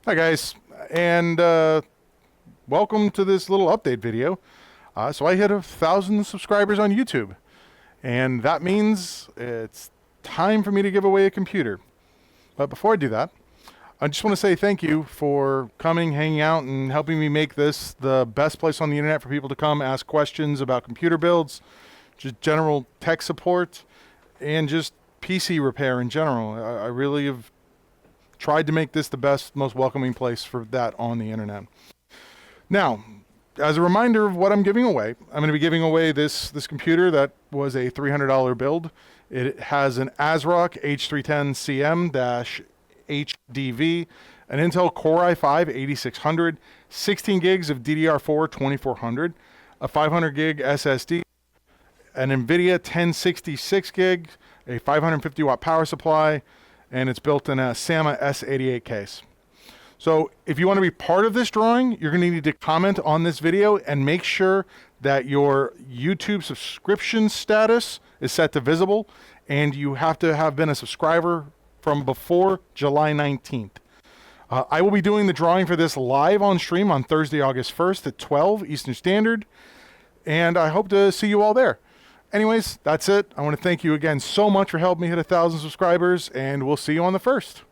Hi guys, and welcome to this little update video. So I hit 1,000 subscribers on YouTube, and that means it's time for me to give away a computer. But before I do that, I just want to say thank you for coming, hanging out, and helping me make this the best place on the internet for people to come ask questions about computer builds, just general tech support, and just PC repair in general. I really have tried to make this the best, most welcoming place for that on the internet. Now, as a reminder of what I'm giving away, I'm going to be giving away this computer that was a $300 build. It has an ASRock H310CM-HDV, an Intel Core i5-8600, 16 gigs of DDR4 2400, a 500 gig SSD, an Nvidia 1066 gig, a 550 watt power supply, and it's built in a SAMA S88 case. So if you want to be part of this drawing, you're going to need to comment on this video and make sure that your YouTube subscription status is set to visible, and you have to have been a subscriber from before July 19th. I will be doing the drawing for this live on stream on Thursday, August 1st at 12 Eastern Standard, and I hope to see you all there. Anyways, that's it. I want to thank you again so much for helping me hit 1,000 subscribers, and we'll see you on the 1st.